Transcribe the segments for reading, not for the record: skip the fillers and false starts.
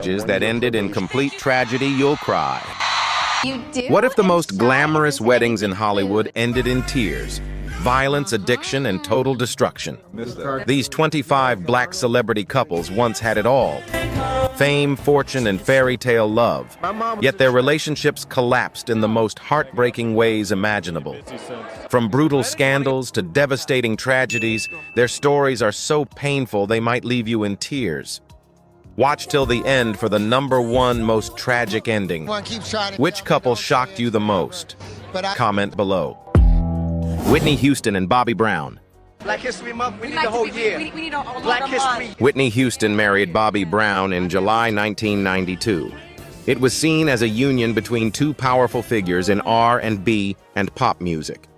that ended in complete tragedy, you'll cry. You do? What if the most glamorous weddings in Hollywood ended in tears, violence, addiction, and total destruction? These 25 black celebrity couples once had it all: fame, fortune, and fairy tale love. Yet their relationships collapsed in the most heartbreaking ways imaginable. From brutal scandals to devastating tragedies, their stories are so painful they might leave you in tears. Watch till the end for the #1 most tragic ending. Which couple shocked you the most? Comment below. Whitney Houston and Bobby Brown. Black History Month, we need the whole year. We need Black History. Whitney Houston married Bobby Brown in July 1992. It was seen as a union between two powerful figures in R&B and pop music.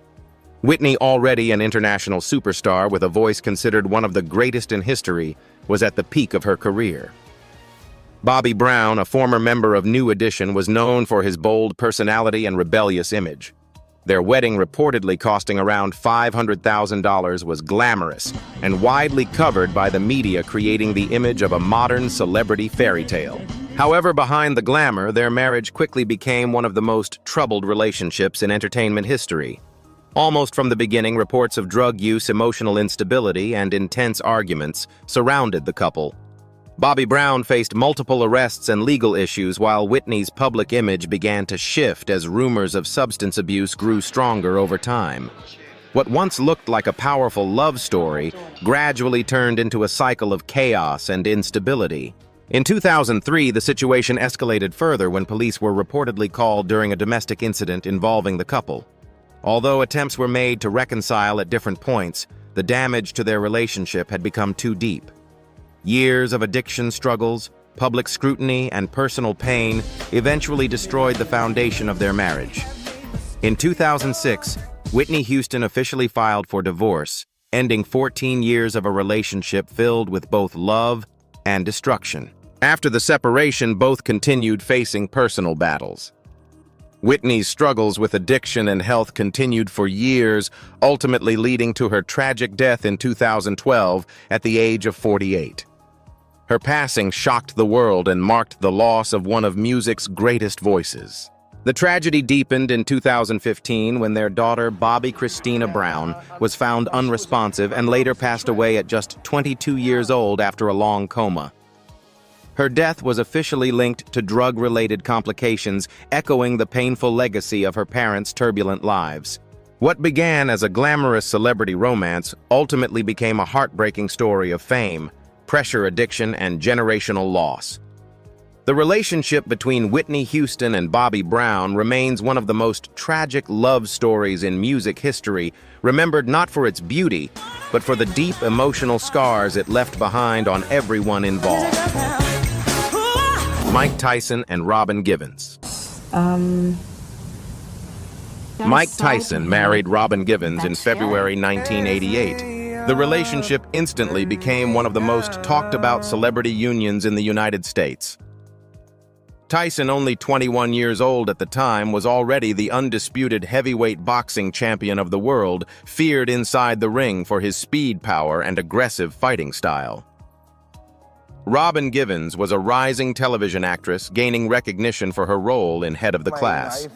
Whitney, already an international superstar with a voice considered one of the greatest in history, was at the peak of her career. Bobby Brown, a former member of New Edition, was known for his bold personality and rebellious image. Their wedding, reportedly costing around $500,000, was glamorous and widely covered by the media, creating the image of a modern celebrity fairy tale. However, behind the glamour, their marriage quickly became one of the most troubled relationships in entertainment history. Almost from the beginning, reports of drug use, emotional instability, and intense arguments surrounded the couple. Bobby Brown faced multiple arrests and legal issues, while Whitney's public image began to shift as rumors of substance abuse grew stronger over time. What once looked like a powerful love story gradually turned into a cycle of chaos and instability. In 2003, the situation escalated further when police were reportedly called during a domestic incident involving the couple. Although attempts were made to reconcile at different points, the damage to their relationship had become too deep. Years of addiction struggles, public scrutiny, and personal pain eventually destroyed the foundation of their marriage. In 2006, Whitney Houston officially filed for divorce, ending 14 years of a relationship filled with both love and destruction. After the separation, both continued facing personal battles. Whitney's struggles with addiction and health continued for years, ultimately leading to her tragic death in 2012 at the age of 48. Her passing shocked the world and marked the loss of one of music's greatest voices. The tragedy deepened in 2015 when their daughter, Bobby Christina Brown, was found unresponsive and later passed away at just 22 years old after a long coma. Her death was officially linked to drug-related complications, echoing the painful legacy of her parents' turbulent lives. What began as a glamorous celebrity romance ultimately became a heartbreaking story of fame, pressure, addiction, and generational loss. The relationship between Whitney Houston and Bobby Brown remains one of the most tragic love stories in music history, remembered not for its beauty, but for the deep emotional scars it left behind on everyone involved. Mike Tyson and Robin Givens. Mike Tyson married Robin Givens in February 1988. The relationship instantly became one of the most talked-about celebrity unions in the United States. Tyson, only 21 years old at the time, was already the undisputed heavyweight boxing champion of the world, feared inside the ring for his speed, power, and aggressive fighting style. Robin Givens was a rising television actress, gaining recognition for her role in Head of the Class.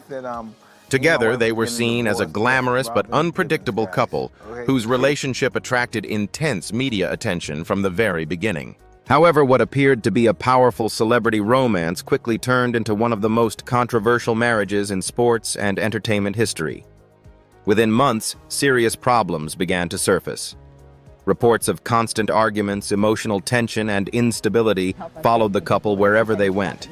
Together, they were seen as a glamorous but unpredictable couple whose relationship attracted intense media attention from the very beginning. However, what appeared to be a powerful celebrity romance quickly turned into one of the most controversial marriages in sports and entertainment history. Within months, serious problems began to surface. Reports of constant arguments, emotional tension, and instability followed the couple wherever they went.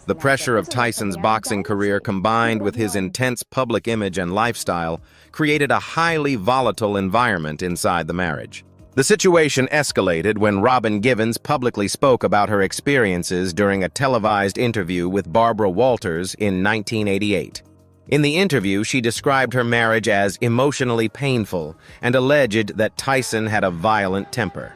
The pressure of Tyson's boxing career, combined with his intense public image and lifestyle, created a highly volatile environment inside the marriage. The situation escalated when Robin Givens publicly spoke about her experiences during a televised interview with Barbara Walters in 1988. In the interview, she described her marriage as emotionally painful and alleged that Tyson had a violent temper.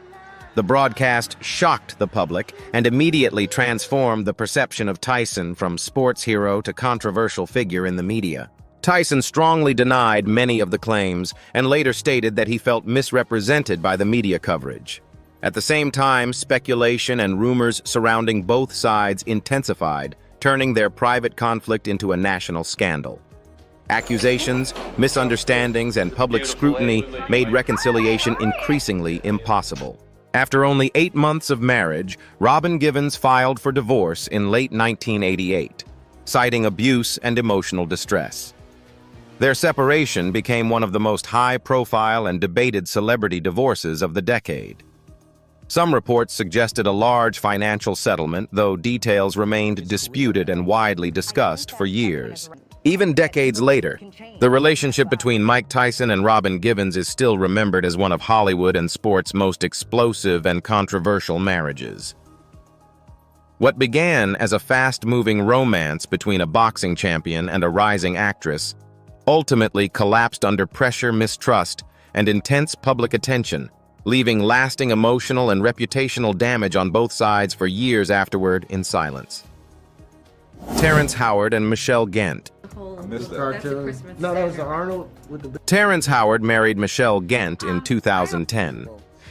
The broadcast shocked the public and immediately transformed the perception of Tyson from sports hero to controversial figure in the media. Tyson strongly denied many of the claims and later stated that he felt misrepresented by the media coverage. At the same time, speculation and rumors surrounding both sides intensified, turning their private conflict into a national scandal. Accusations, misunderstandings, and public scrutiny made reconciliation increasingly impossible. After only 8 months of marriage, Robin Givens filed for divorce in late 1988, citing abuse and emotional distress. Their separation became one of the most high-profile and debated celebrity divorces of the decade. Some reports suggested a large financial settlement, though details remained disputed and widely discussed for years. Even decades later, the relationship between Mike Tyson and Robin Givens is still remembered as one of Hollywood and sport's most explosive and controversial marriages. What began as a fast-moving romance between a boxing champion and a rising actress ultimately collapsed under pressure, mistrust, and intense public attention, leaving lasting emotional and reputational damage on both sides for years afterward in silence. Terrence Howard and Michelle Gent. Terrence Howard married Michelle Gent in 2010.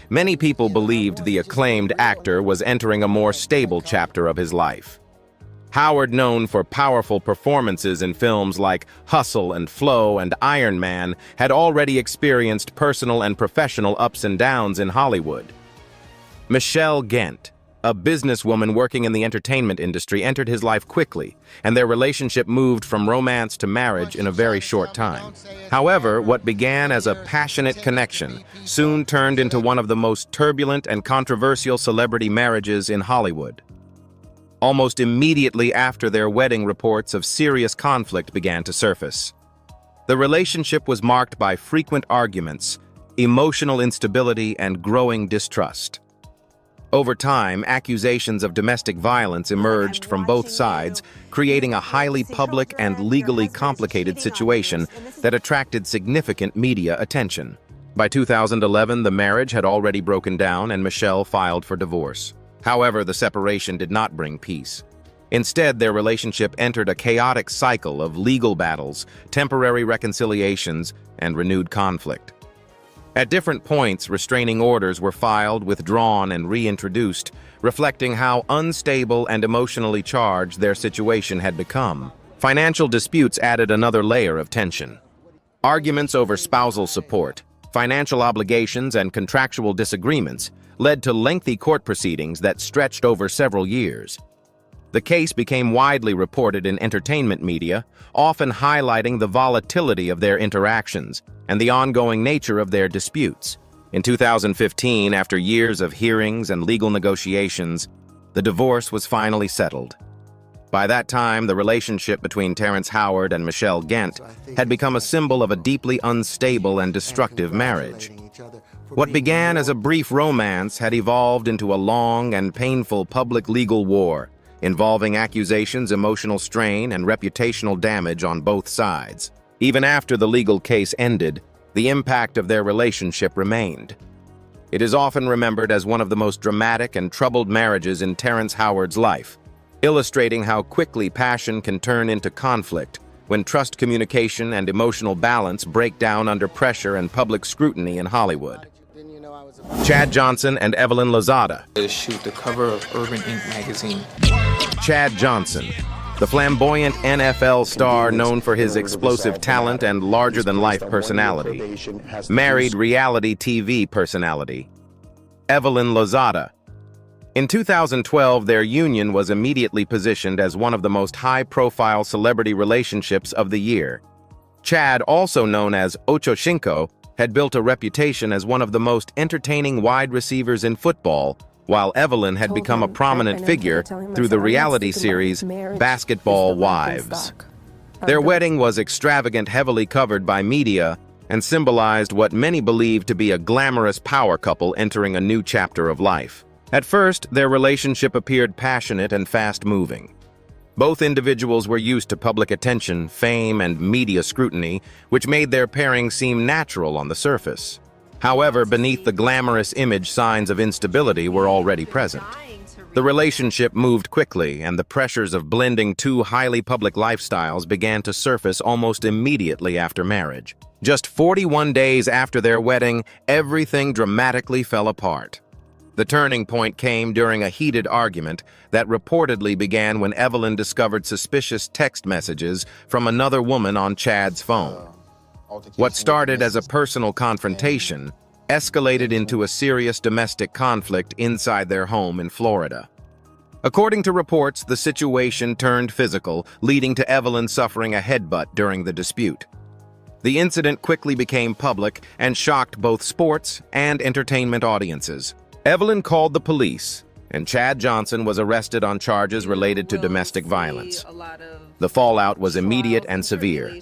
Many people believed the acclaimed actor was entering a more stable chapter of his life. Howard, known for powerful performances in films like Hustle and Flow and Iron Man, had already experienced personal and professional ups and downs in Hollywood. Michelle Gent, a businesswoman working in the entertainment industry, entered his life quickly, and their relationship moved from romance to marriage in a very short time. However, what began as a passionate connection soon turned into one of the most turbulent and controversial celebrity marriages in Hollywood. Almost immediately after their wedding, reports of serious conflict began to surface. The relationship was marked by frequent arguments, emotional instability, and growing distrust. Over time, accusations of domestic violence emerged from both sides, creating a highly public and legally complicated situation that attracted significant media attention. By 2011, the marriage had already broken down and Michelle filed for divorce. However, the separation did not bring peace. Instead, their relationship entered a chaotic cycle of legal battles, temporary reconciliations, and renewed conflict. At different points, restraining orders were filed, withdrawn, and reintroduced, reflecting how unstable and emotionally charged their situation had become. Financial disputes added another layer of tension. Arguments over spousal support, financial obligations, and contractual disagreements led to lengthy court proceedings that stretched over several years. The case became widely reported in entertainment media, often highlighting the volatility of their interactions and the ongoing nature of their disputes. In 2015, after years of hearings and legal negotiations, the divorce was finally settled. By that time, the relationship between Terrence Howard and Michelle Gent had become a symbol of a deeply unstable and destructive marriage. What began as a brief romance had evolved into a long and painful public legal war, involving accusations, emotional strain, and reputational damage on both sides. Even after the legal case ended, the impact of their relationship remained. It is often remembered as one of the most dramatic and troubled marriages in Terrence Howard's life, illustrating how quickly passion can turn into conflict when trust, communication, and emotional balance break down under pressure and public scrutiny in Hollywood. Chad Johnson and Evelyn Lozada. To shoot the cover of Urban Ink magazine. Chad Johnson, the flamboyant NFL star known for his explosive talent and larger-than-life personality, married reality TV personality Evelyn Lozada. In 2012, their union was immediately positioned as one of the most high-profile celebrity relationships of the year. Chad, also known as Ocho Cinco, had built a reputation as one of the most entertaining wide receivers in football, while Evelyn had become a prominent figure through the reality series Basketball Wives. Their wedding was extravagant, heavily covered by media, and symbolized what many believed to be a glamorous power couple entering a new chapter of life. At first, their relationship appeared passionate and fast-moving. Both individuals were used to public attention, fame, and media scrutiny, which made their pairing seem natural on the surface. However, beneath the glamorous image, signs of instability were already present. The relationship moved quickly, and the pressures of blending two highly public lifestyles began to surface almost immediately after marriage. Just 41 days after their wedding, everything dramatically fell apart. The turning point came during a heated argument that reportedly began when Evelyn discovered suspicious text messages from another woman on Chad's phone. What started as a personal confrontation escalated into a serious domestic conflict inside their home in Florida. According to reports, the situation turned physical, leading to Evelyn suffering a headbutt during the dispute. The incident quickly became public and shocked both sports and entertainment audiences. Evelyn called the police, and Chad Johnson was arrested on charges related to domestic violence. The fallout was immediate and severe.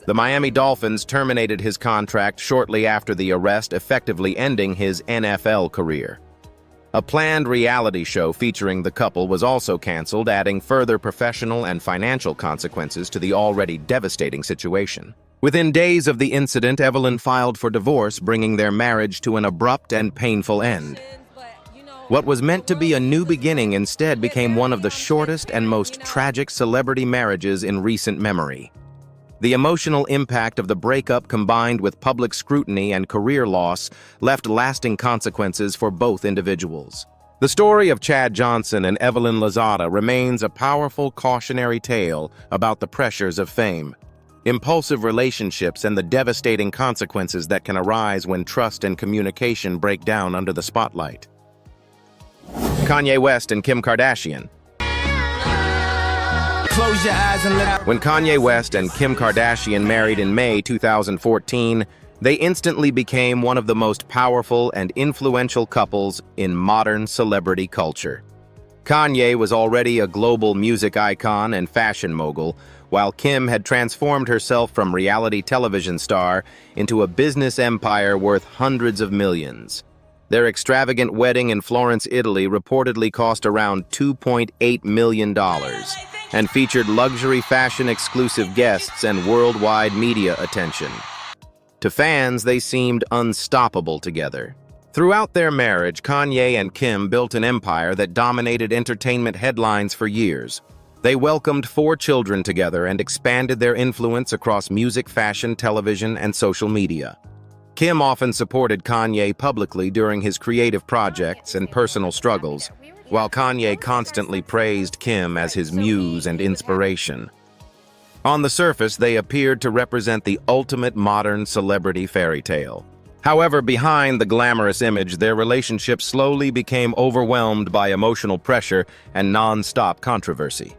The Miami Dolphins terminated his contract shortly after the arrest, effectively ending his NFL career. A planned reality show featuring the couple was also canceled, adding further professional and financial consequences to the already devastating situation. Within days of the incident, Evelyn filed for divorce, bringing their marriage to an abrupt and painful end. What was meant to be a new beginning instead became one of the shortest and most tragic celebrity marriages in recent memory. The emotional impact of the breakup, combined with public scrutiny and career loss, left lasting consequences for both individuals. The story of Chad Johnson and Evelyn Lozada remains a powerful cautionary tale about the pressures of fame, impulsive relationships, and the devastating consequences that can arise when trust and communication break down under the spotlight. Kanye West and Kim Kardashian. Close your eyes and When Kanye West and Kim Kardashian married in May 2014, they instantly became one of the most powerful and influential couples in modern celebrity culture. Kanye was already a global music icon and fashion mogul, while Kim had transformed herself from reality television star into a business empire worth hundreds of millions. Their extravagant wedding in Florence, Italy reportedly cost around $2.8 million and featured luxury fashion exclusive guests and worldwide media attention. To fans, they seemed unstoppable together. Throughout their marriage, Kanye and Kim built an empire that dominated entertainment headlines for years. They welcomed 4 children together and expanded their influence across music, fashion, television, and social media. Kim often supported Kanye publicly during his creative projects and personal struggles, while Kanye constantly praised Kim as his muse and inspiration. On the surface, they appeared to represent the ultimate modern celebrity fairy tale. However, behind the glamorous image, their relationship slowly became overwhelmed by emotional pressure and non-stop controversy.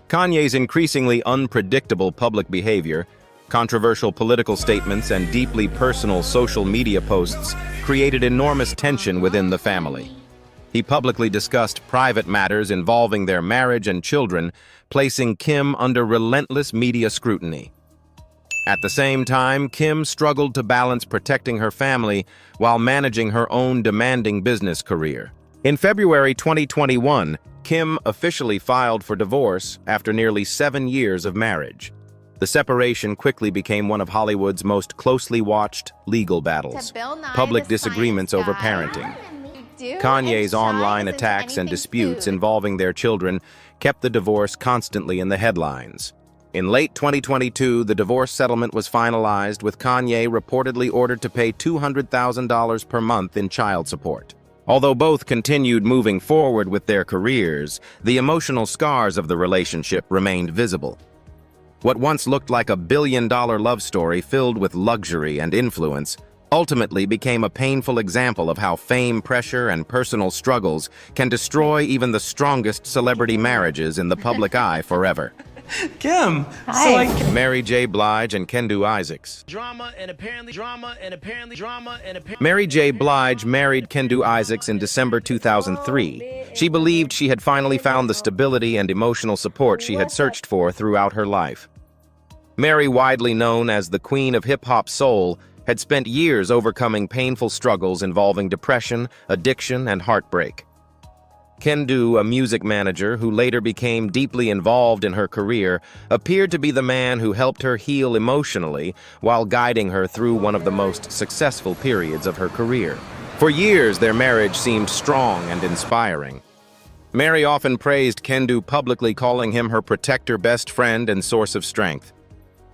Kanye's increasingly unpredictable public behavior, controversial political statements, and deeply personal social media posts created enormous tension within the family. He publicly discussed private matters involving their marriage and children, placing Kim under relentless media scrutiny. At the same time, Kim struggled to balance protecting her family while managing her own demanding business career. In February 2021, Kim officially filed for divorce after nearly 7 years of marriage. The separation quickly became one of Hollywood's most closely watched legal battles, public disagreements over parenting. Kanye's online attacks and disputes involving their children kept the divorce constantly in the headlines. In late 2022, the divorce settlement was finalized, with Kanye reportedly ordered to pay $200,000 per month in child support. Although both continued moving forward with their careers, the emotional scars of the relationship remained visible. What once looked like a billion-dollar love story filled with luxury and influence ultimately became a painful example of how fame, pressure, and personal struggles can destroy even the strongest celebrity marriages in the public eye forever. Kim. Hi. Mary J. Blige and Kendu Isaacs. Mary J. Blige married Kendu Isaacs in December 2003. She believed she had finally found the stability and emotional support she had searched for throughout her life. Mary, widely known as the Queen of Hip-Hop Soul, had spent years overcoming painful struggles involving depression, addiction, and heartbreak. Kendu, a music manager who later became deeply involved in her career, appeared to be the man who helped her heal emotionally while guiding her through one of the most successful periods of her career. For years, their marriage seemed strong and inspiring. Mary often praised Kendu publicly, calling him her protector, best friend, and source of strength.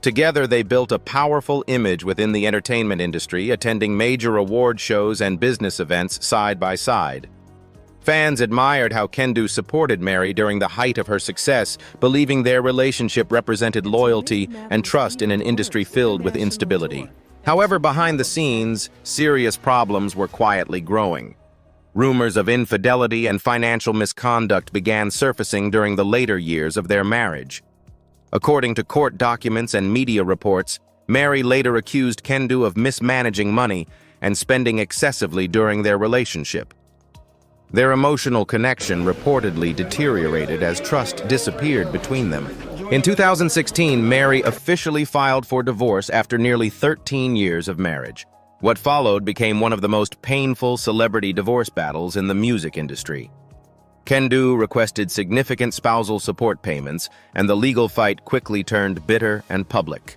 Together, they built a powerful image within the entertainment industry, attending major award shows and business events side by side. Fans admired how Kendu supported Mary during the height of her success, believing their relationship represented loyalty and trust in an industry filled with instability. However, behind the scenes, serious problems were quietly growing. Rumors of infidelity and financial misconduct began surfacing during the later years of their marriage. According to court documents and media reports, Mary later accused Kendu of mismanaging money and spending excessively during their relationship. Their emotional connection reportedly deteriorated as trust disappeared between them. In 2016, Mary officially filed for divorce after nearly 13 years of marriage. What followed became one of the most painful celebrity divorce battles in the music industry. Kendu requested significant spousal support payments, and the legal fight quickly turned bitter and public.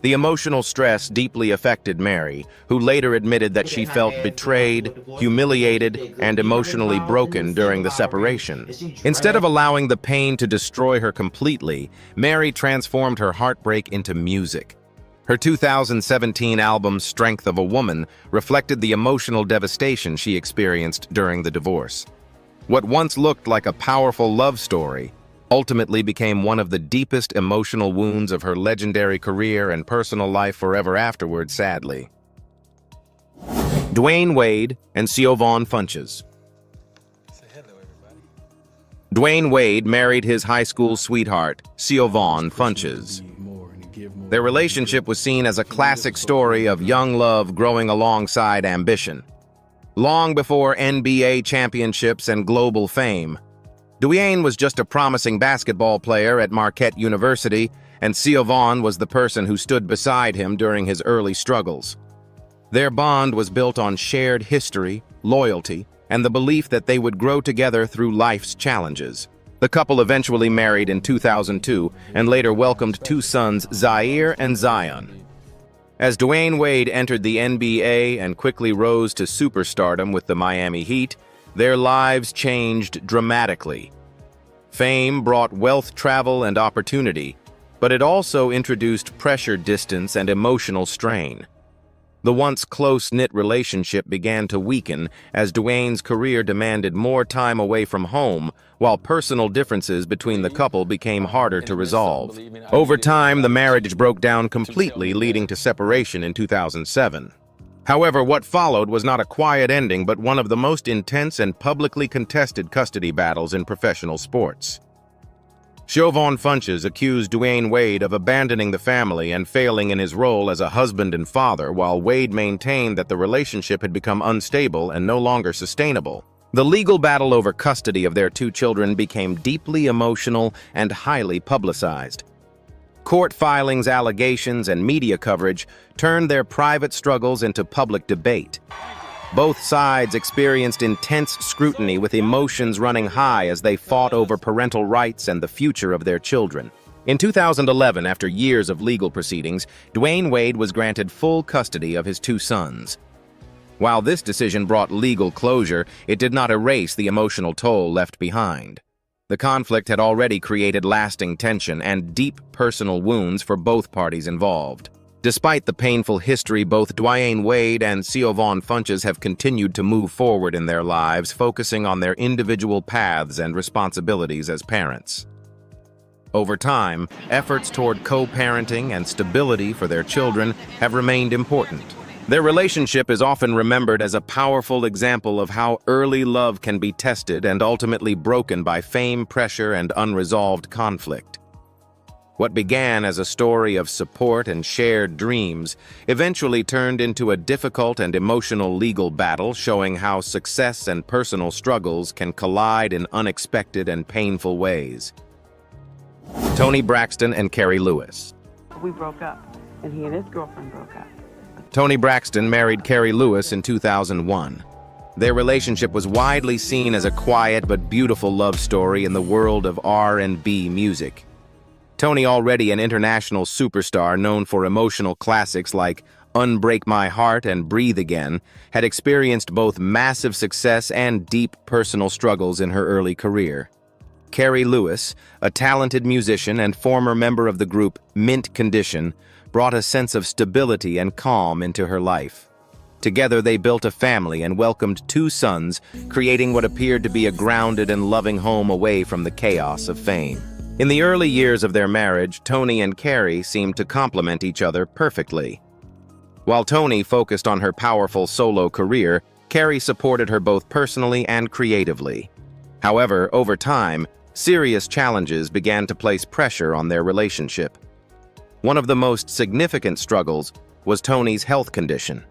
The emotional stress deeply affected Mary, who later admitted that she felt betrayed, humiliated, and emotionally broken during the separation. Instead of allowing the pain to destroy her completely, Mary transformed her heartbreak into music. Her 2017 album, Strength of a Woman, reflected the emotional devastation she experienced during the divorce. What once looked like a powerful love story ultimately became one of the deepest emotional wounds of her legendary career and personal life forever afterward, sadly. Dwyane Wade and Siohvaughn Funches. Dwyane Wade married his high school sweetheart, Siohvaughn Funches. Their relationship was seen as a classic story of young love growing alongside ambition. Long before NBA championships and global fame, Dwyane was just a promising basketball player at Marquette University, and Siohvaughn was the person who stood beside him during his early struggles. Their bond was built on shared history, loyalty, and the belief that they would grow together through life's challenges. The couple eventually married in 2002 and later welcomed two sons, Zaire and Zion. As Dwyane Wade entered the NBA and quickly rose to superstardom with the Miami Heat, their lives changed dramatically. Fame brought wealth, travel, and opportunity, but it also introduced pressure, distance, and emotional strain. The once close-knit relationship began to weaken as Dwyane's career demanded more time away from home, while personal differences between the couple became harder to resolve. Over time, the marriage broke down completely, leading to separation in 2007. However, what followed was not a quiet ending, but one of the most intense and publicly contested custody battles in professional sports. Siohvaughn Funches accused Dwyane Wade of abandoning the family and failing in his role as a husband and father, while Wade maintained that the relationship had become unstable and no longer sustainable. The legal battle over custody of their two children became deeply emotional and highly publicized. Court filings, allegations, and media coverage turned their private struggles into public debate. Both sides experienced intense scrutiny, with emotions running high as they fought over parental rights and the future of their children. In 2011, after years of legal proceedings, Dwyane Wade was granted full custody of his two sons. While this decision brought legal closure, it did not erase the emotional toll left behind. The conflict had already created lasting tension and deep personal wounds for both parties involved. Despite the painful history, both Dwyane Wade and Siohvaughn Funches have continued to move forward in their lives, focusing on their individual paths and responsibilities as parents. Over time, efforts toward co-parenting and stability for their children have remained important. Their relationship is often remembered as a powerful example of how early love can be tested and ultimately broken by fame, pressure, and unresolved conflict. What began as a story of support and shared dreams eventually turned into a difficult and emotional legal battle, showing how success and personal struggles can collide in unexpected and painful ways. Toni Braxton and Keri Lewis. We broke up, and he and his girlfriend broke up. Toni Braxton married Keri Lewis in 2001. Their relationship was widely seen as a quiet but beautiful love story in the world of R&B music. Toni, already an international superstar known for emotional classics like Unbreak My Heart and Breathe Again, had experienced both massive success and deep personal struggles in her early career. Keri Lewis, a talented musician and former member of the group Mint Condition, brought a sense of stability and calm into her life. Together they built a family and welcomed 2 sons, creating what appeared to be a grounded and loving home away from the chaos of fame. In the early years of their marriage, Toni and Keri seemed to complement each other perfectly. While Toni focused on her powerful solo career, Keri supported her both personally and creatively. However, over time, serious challenges began to place pressure on their relationship. One of the most significant struggles was Toni's health condition.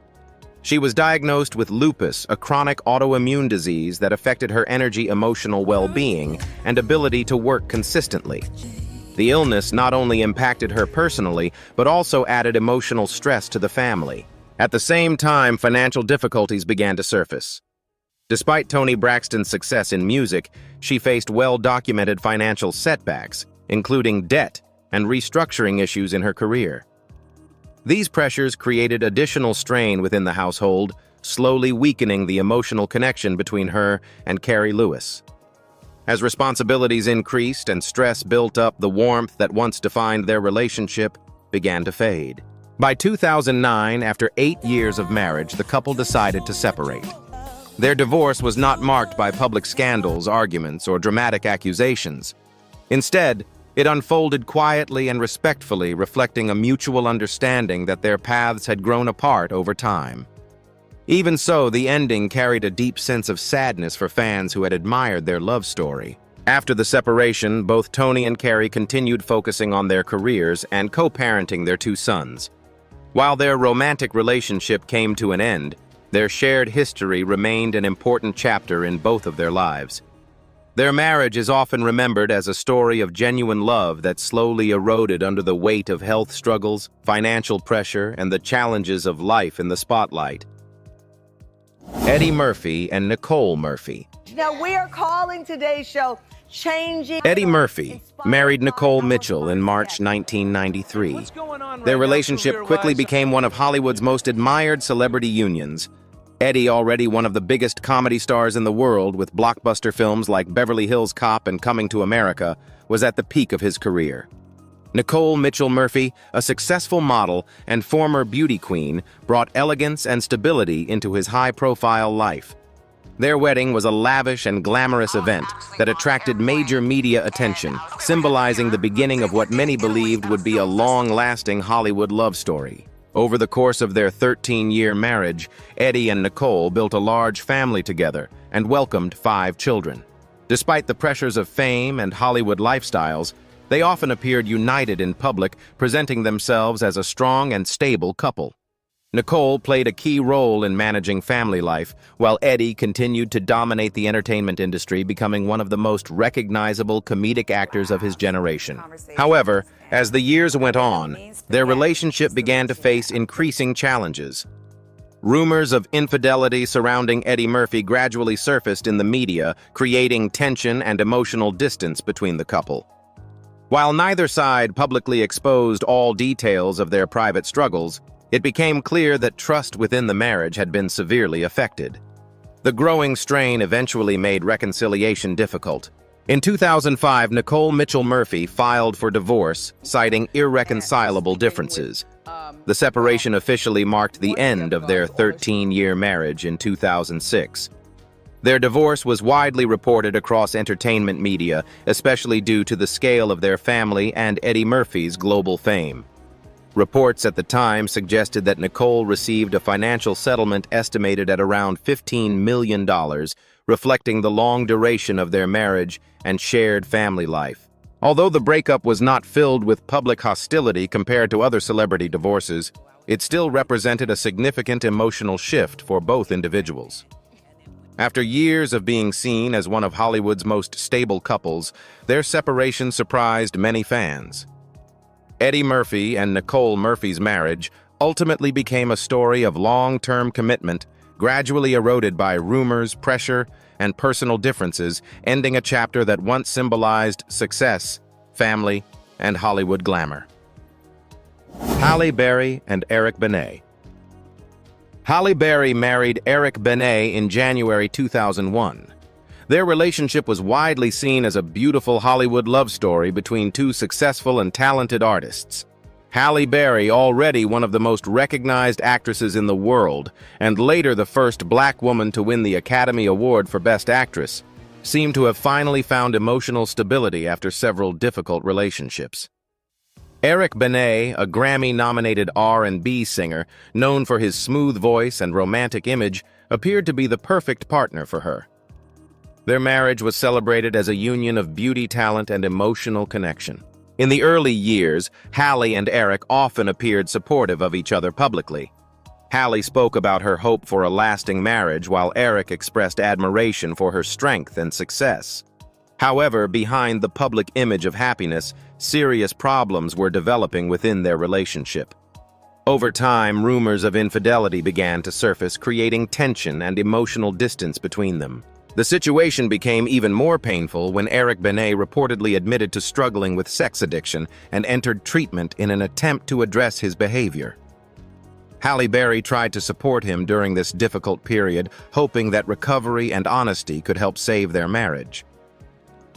She was diagnosed with lupus, a chronic autoimmune disease that affected her emotional well-being and ability to work consistently. The illness not only impacted her personally, but also added emotional stress to the family. At the same time, financial difficulties began to surface. Despite Toni Braxton's success in music, she faced well-documented financial setbacks, including debt and restructuring issues in her career. These pressures created additional strain within the household, slowly weakening the emotional connection between her and Keri Lewis. As responsibilities increased and stress built up, the warmth that once defined their relationship began to fade. By 2009, after 8 years of marriage, the couple decided to separate. Their divorce was not marked by public scandals, arguments, or dramatic accusations. Instead, it unfolded quietly and respectfully, reflecting a mutual understanding that their paths had grown apart over time. Even so, the ending carried a deep sense of sadness for fans who had admired their love story. After the separation, both Toni and Keri continued focusing on their careers and co-parenting their 2 sons. While their romantic relationship came to an end, their shared history remained an important chapter in both of their lives. Their marriage is often remembered as a story of genuine love that slowly eroded under the weight of health struggles, financial pressure, and the challenges of life in the spotlight. Eddie Murphy and Nicole Murphy. Now we are calling today's show Changing. Eddie Murphy married Nicole Mitchell in March 1993. Their relationship quickly became one of Hollywood's most admired celebrity unions. Eddie, already one of the biggest comedy stars in the world with blockbuster films like Beverly Hills Cop and Coming to America, was at the peak of his career. Nicole Mitchell Murphy, a successful model and former beauty queen, brought elegance and stability into his high-profile life. Their wedding was a lavish and glamorous event that attracted major media attention, symbolizing the beginning of what many believed would be a long-lasting Hollywood love story. Over the course of their 13-year marriage, Eddie and Nicole built a large family together and welcomed 5 children. Despite the pressures of fame and Hollywood lifestyles, they often appeared united in public, presenting themselves as a strong and stable couple. Nicole played a key role in managing family life, while Eddie continued to dominate the entertainment industry, becoming one of the most recognizable comedic actors of his generation. However, as the years went on, their relationship began to face increasing challenges. Rumors of infidelity surrounding Eddie Murphy gradually surfaced in the media, creating tension and emotional distance between the couple. While neither side publicly exposed all details of their private struggles, it became clear that trust within the marriage had been severely affected. The growing strain eventually made reconciliation difficult. In 2005, Nicole Mitchell Murphy filed for divorce, citing irreconcilable differences. The separation officially marked the end of their 13-year marriage in 2006. Their divorce was widely reported across entertainment media, especially due to the scale of their family and Eddie Murphy's global fame. Reports at the time suggested that Nicole received a financial settlement estimated at around $15 million, reflecting the long duration of their marriage and shared family life. Although the breakup was not filled with public hostility compared to other celebrity divorces, it still represented a significant emotional shift for both individuals. After years of being seen as one of Hollywood's most stable couples, their separation surprised many fans. Eddie Murphy and Nicole Murphy's marriage ultimately became a story of long-term commitment, gradually eroded by rumors, pressure, and personal differences, ending a chapter that once symbolized success, family, and Hollywood glamour. Halle Berry and Eric Benet. Halle Berry married Eric Benet in January 2001. Their relationship was widely seen as a beautiful Hollywood love story between two successful and talented artists. Halle Berry, already one of the most recognized actresses in the world, and later the first black woman to win the Academy Award for Best Actress, seemed to have finally found emotional stability after several difficult relationships. Eric Benet, a Grammy-nominated R&B singer, known for his smooth voice and romantic image, appeared to be the perfect partner for her. Their marriage was celebrated as a union of beauty, talent, and emotional connection. In the early years, Halle and Eric often appeared supportive of each other publicly. Halle spoke about her hope for a lasting marriage, while Eric expressed admiration for her strength and success. However, behind the public image of happiness, serious problems were developing within their relationship. Over time, rumors of infidelity began to surface, creating tension and emotional distance between them. The situation became even more painful when Eric Benet reportedly admitted to struggling with sex addiction and entered treatment in an attempt to address his behavior. Halle Berry tried to support him during this difficult period, hoping that recovery and honesty could help save their marriage.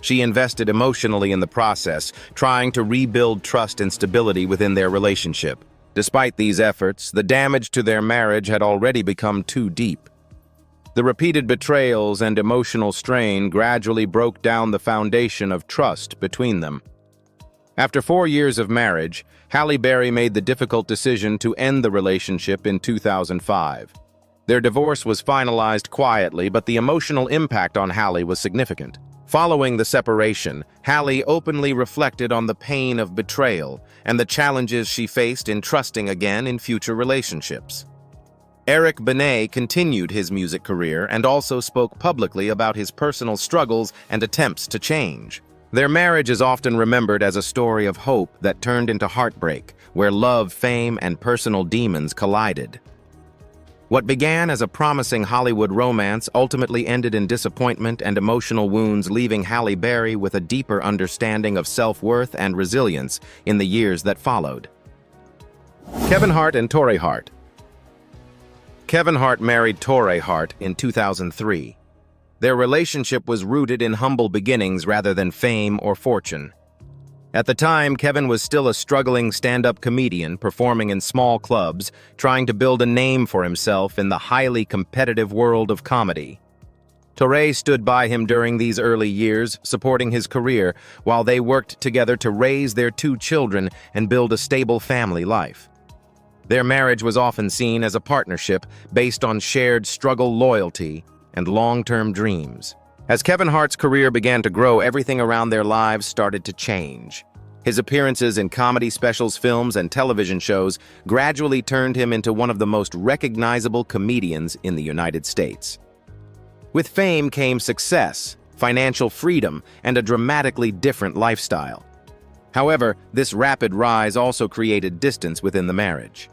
She invested emotionally in the process, trying to rebuild trust and stability within their relationship. Despite these efforts, the damage to their marriage had already become too deep. The repeated betrayals and emotional strain gradually broke down the foundation of trust between them. After 4 years of marriage, Halle Berry made the difficult decision to end the relationship in 2005. Their divorce was finalized quietly, but the emotional impact on Halle was significant. Following the separation, Halle openly reflected on the pain of betrayal and the challenges she faced in trusting again in future relationships. Eric Benet continued his music career and also spoke publicly about his personal struggles and attempts to change. Their marriage is often remembered as a story of hope that turned into heartbreak, where love, fame, and personal demons collided. What began as a promising Hollywood romance ultimately ended in disappointment and emotional wounds, leaving Halle Berry with a deeper understanding of self-worth and resilience in the years that followed. Kevin Hart and Torrei Hart. Kevin Hart married Torrei Hart in 2003. Their relationship was rooted in humble beginnings rather than fame or fortune. At the time, Kevin was still a struggling stand-up comedian performing in small clubs, trying to build a name for himself in the highly competitive world of comedy. Torrei stood by him during these early years, supporting his career, while they worked together to raise their 2 children and build a stable family life. Their marriage was often seen as a partnership based on shared struggle, loyalty, and long-term dreams. As Kevin Hart's career began to grow, everything around their lives started to change. His appearances in comedy specials, films, and television shows gradually turned him into one of the most recognizable comedians in the United States. With fame came success, financial freedom, and a dramatically different lifestyle. However, this rapid rise also created distance within the marriage.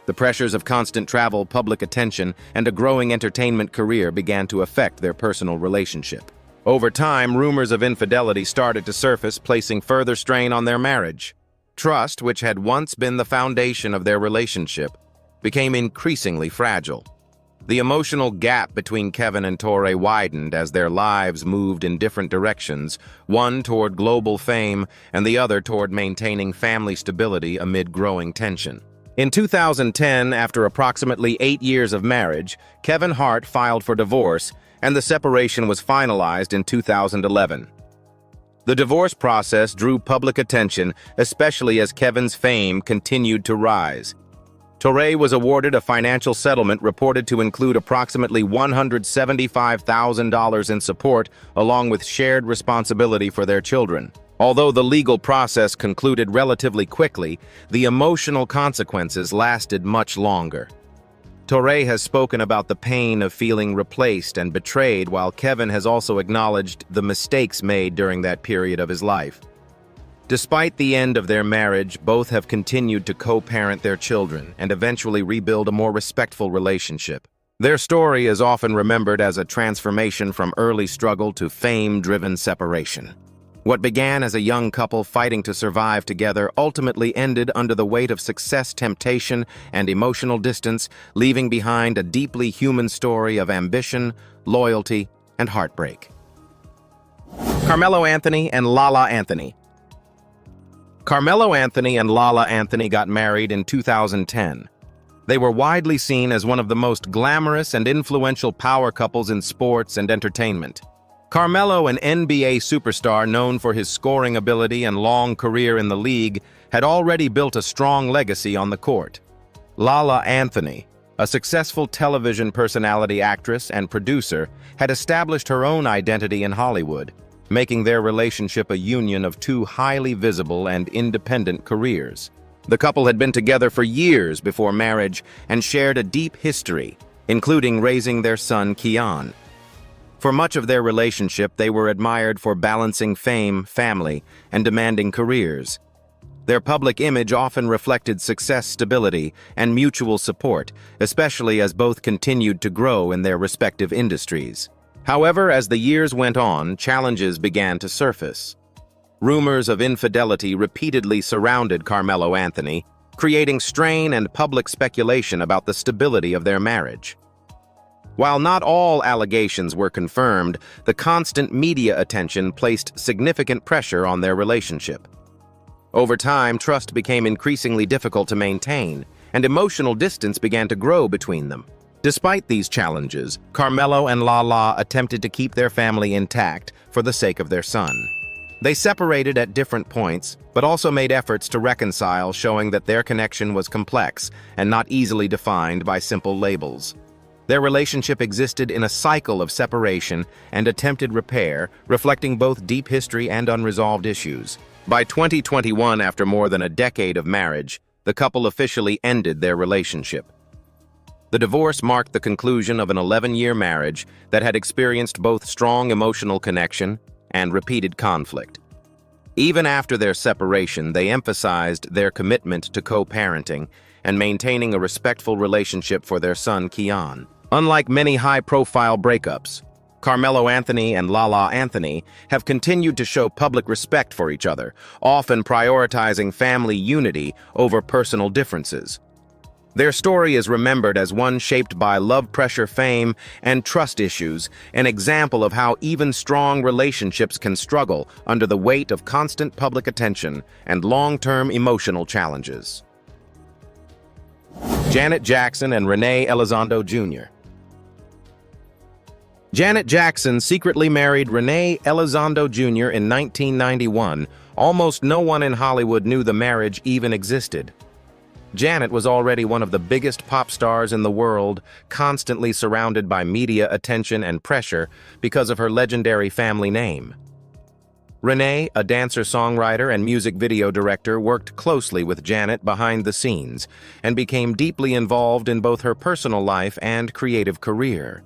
The pressures of constant travel, public attention, and a growing entertainment career began to affect their personal relationship. Over time, rumors of infidelity started to surface, placing further strain on their marriage. Trust, which had once been the foundation of their relationship, became increasingly fragile. The emotional gap between Kevin and Torrei widened as their lives moved in different directions, one toward global fame and the other toward maintaining family stability amid growing tension. In 2010, after approximately 8 years of marriage, Kevin Hart filed for divorce, and the separation was finalized in 2011. The divorce process drew public attention, especially as Kevin's fame continued to rise. Torrei was awarded a financial settlement reported to include approximately $175,000 in support, along with shared responsibility for their children. Although the legal process concluded relatively quickly, the emotional consequences lasted much longer. Torrei has spoken about the pain of feeling replaced and betrayed, while Kevin has also acknowledged the mistakes made during that period of his life. Despite the end of their marriage, both have continued to co-parent their children and eventually rebuild a more respectful relationship. Their story is often remembered as a transformation from early struggle to fame-driven separation. What began as a young couple fighting to survive together ultimately ended under the weight of success, temptation, and emotional distance, leaving behind a deeply human story of ambition, loyalty, and heartbreak. Carmelo Anthony and La La Anthony. Carmelo Anthony and La La Anthony got married in 2010. They were widely seen as one of the most glamorous and influential power couples in sports and entertainment. Carmelo, an NBA superstar known for his scoring ability and long career in the league, had already built a strong legacy on the court. La La Anthony, a successful television personality, actress, and producer, had established her own identity in Hollywood, making their relationship a union of two highly visible and independent careers. The couple had been together for years before marriage and shared a deep history, including raising their son Keon. For much of their relationship, they were admired for balancing fame, family, and demanding careers. Their public image often reflected success, stability, and mutual support, especially as both continued to grow in their respective industries. However, as the years went on, challenges began to surface. Rumors of infidelity repeatedly surrounded Carmelo Anthony, creating strain and public speculation about the stability of their marriage. While not all allegations were confirmed, the constant media attention placed significant pressure on their relationship. Over time, trust became increasingly difficult to maintain, and emotional distance began to grow between them. Despite these challenges, Carmelo and La La attempted to keep their family intact for the sake of their son. They separated at different points, but also made efforts to reconcile, showing that their connection was complex and not easily defined by simple labels. Their relationship existed in a cycle of separation and attempted repair, reflecting both deep history and unresolved issues. By 2021, after more than a decade of marriage, the couple officially ended their relationship. The divorce marked the conclusion of an 11-year marriage that had experienced both strong emotional connection and repeated conflict. Even after their separation, they emphasized their commitment to co-parenting and maintaining a respectful relationship for their son Keon. Unlike many high-profile breakups, Carmelo Anthony and La La Anthony have continued to show public respect for each other, often prioritizing family unity over personal differences. Their story is remembered as one shaped by love, pressure, fame, and trust issues, an example of how even strong relationships can struggle under the weight of constant public attention and long-term emotional challenges. Janet Jackson and René Elizondo Jr. Janet Jackson secretly married René Elizondo Jr. in 1991. Almost no one in Hollywood knew the marriage even existed. Janet was already one of the biggest pop stars in the world, constantly surrounded by media attention and pressure because of her legendary family name. René, a dancer-songwriter and music video director, worked closely with Janet behind the scenes and became deeply involved in both her personal life and creative career.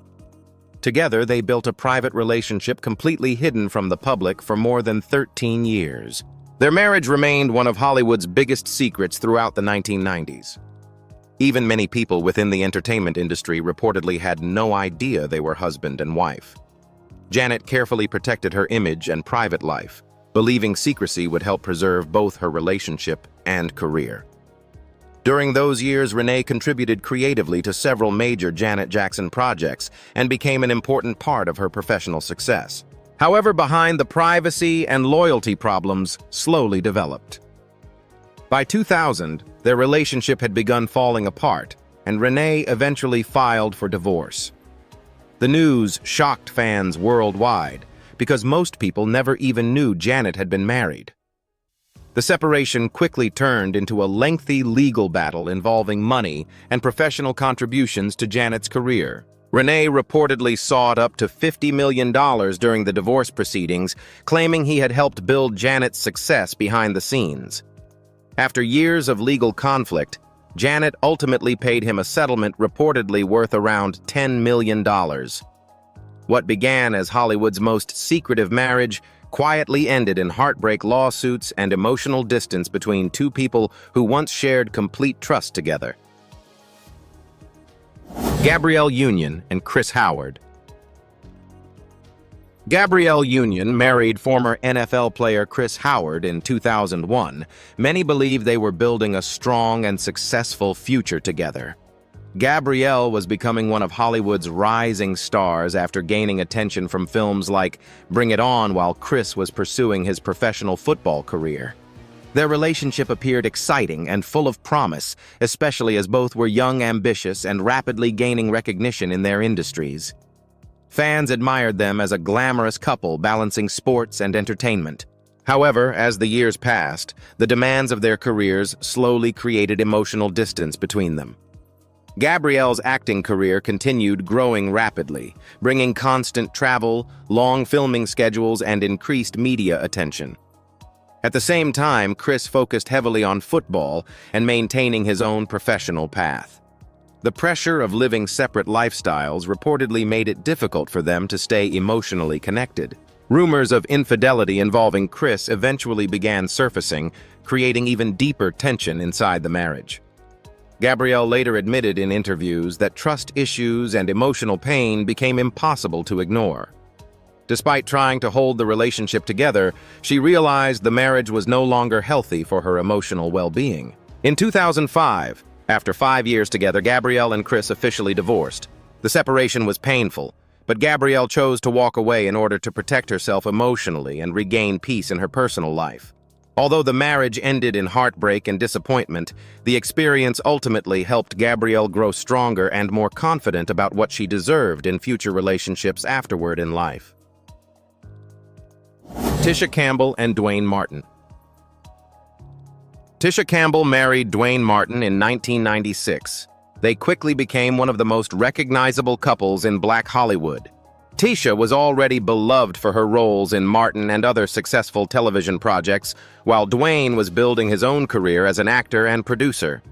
Together, they built a private relationship completely hidden from the public for more than 13 years. Their marriage remained one of Hollywood's biggest secrets throughout the 1990s. Even many people within the entertainment industry reportedly had no idea they were husband and wife. Janet carefully protected her image and private life, believing secrecy would help preserve both her relationship and career. During those years, René contributed creatively to several major Janet Jackson projects and became an important part of her professional success. However, behind the privacy and loyalty problems slowly developed. By 2000, their relationship had begun falling apart, and René eventually filed for divorce. The news shocked fans worldwide because most people never even knew Janet had been married. The separation quickly turned into a lengthy legal battle involving money and professional contributions to Janet's career. René reportedly sought up to $50 million during the divorce proceedings, claiming he had helped build Janet's success behind the scenes. After years of legal conflict, Janet ultimately paid him a settlement reportedly worth around $10 million. What began as Hollywood's most secretive marriage quietly ended in heartbreak, lawsuits, and emotional distance between two people who once shared complete trust together. Gabrielle Union and Chris Howard. Gabrielle Union married former NFL player Chris Howard in 2001. Many believe they were building a strong and successful future together. Gabrielle was becoming one of Hollywood's rising stars after gaining attention from films like Bring It On while Chris was pursuing his professional football career. Their relationship appeared exciting and full of promise, especially as both were young, ambitious, and rapidly gaining recognition in their industries. Fans admired them as a glamorous couple balancing sports and entertainment. However, as the years passed, the demands of their careers slowly created emotional distance between them. Gabrielle's acting career continued growing rapidly, bringing constant travel, long filming schedules, and increased media attention. At the same time, Chris focused heavily on football and maintaining his own professional path. The pressure of living separate lifestyles reportedly made it difficult for them to stay emotionally connected. Rumors of infidelity involving Chris eventually began surfacing, creating even deeper tension inside the marriage. Gabrielle later admitted in interviews that trust issues and emotional pain became impossible to ignore. Despite trying to hold the relationship together, she realized the marriage was no longer healthy for her emotional well-being. In 2005, after 5 years together, Gabrielle and Chris officially divorced. The separation was painful, but Gabrielle chose to walk away in order to protect herself emotionally and regain peace in her personal life. Although the marriage ended in heartbreak and disappointment, the experience ultimately helped Gabrielle grow stronger and more confident about what she deserved in future relationships afterward in life. Tisha Campbell and Dwyane Martin. Tisha Campbell married Dwyane Martin in 1996. They quickly became one of the most recognizable couples in Black Hollywood. Tisha was already beloved for her roles in Martin and other successful television projects, while Dwyane was building his own career as an actor and producer.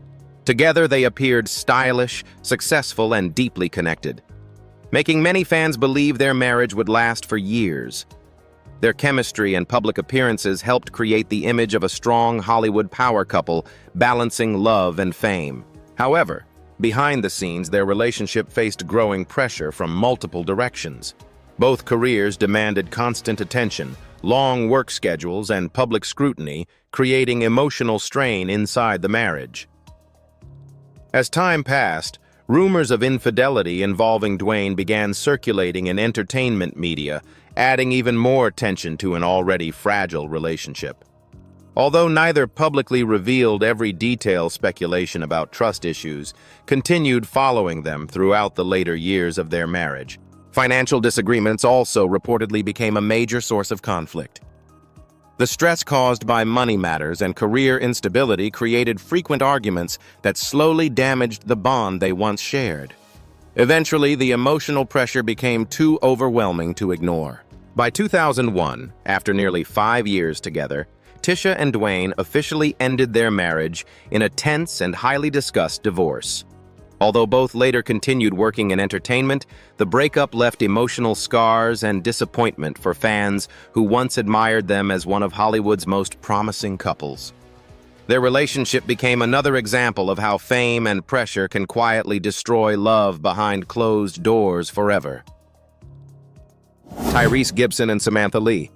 Together, they appeared stylish, successful, and deeply connected, making many fans believe their marriage would last for years. Their chemistry and public appearances helped create the image of a strong Hollywood power couple, balancing love and fame. However, behind the scenes, their relationship faced growing pressure from multiple directions. Both careers demanded constant attention, long work schedules, and public scrutiny, creating emotional strain inside the marriage. As time passed, rumors of infidelity involving Dwyane began circulating in entertainment media, adding even more tension to an already fragile relationship. Although neither publicly revealed every detail, speculation about trust issues continued following them throughout the later years of their marriage. Financial disagreements also reportedly became a major source of conflict. The stress caused by money matters and career instability created frequent arguments that slowly damaged the bond they once shared. Eventually, the emotional pressure became too overwhelming to ignore. By 2001, after nearly 5 years together, Tisha and Dwyane officially ended their marriage in a tense and highly discussed divorce. Although both later continued working in entertainment, the breakup left emotional scars and disappointment for fans who once admired them as one of Hollywood's most promising couples. Their relationship became another example of how fame and pressure can quietly destroy love behind closed doors forever. Tyrese Gibson and Samantha Lee.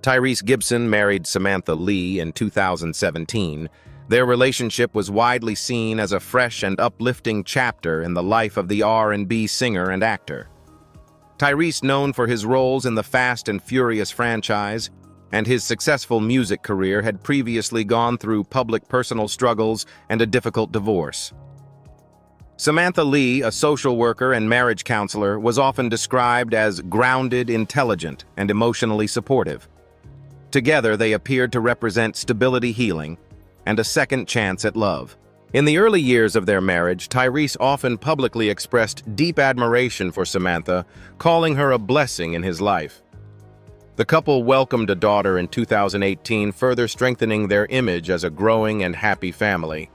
Tyrese Gibson married Samantha Lee in 2017. Their relationship was widely seen as a fresh and uplifting chapter in the life of the R&B singer and actor. Tyrese, known for his roles in the Fast and Furious franchise, and his successful music career, had previously gone through public personal struggles and a difficult divorce. Samantha Lee, a social worker and marriage counselor, was often described as grounded, intelligent, and emotionally supportive. Together, they appeared to represent stability, healing, and a second chance at love. In the early years of their marriage, Tyrese often publicly expressed deep admiration for Samantha, calling her a blessing in his life. The couple welcomed a daughter in 2018, further strengthening their image as a growing and happy family.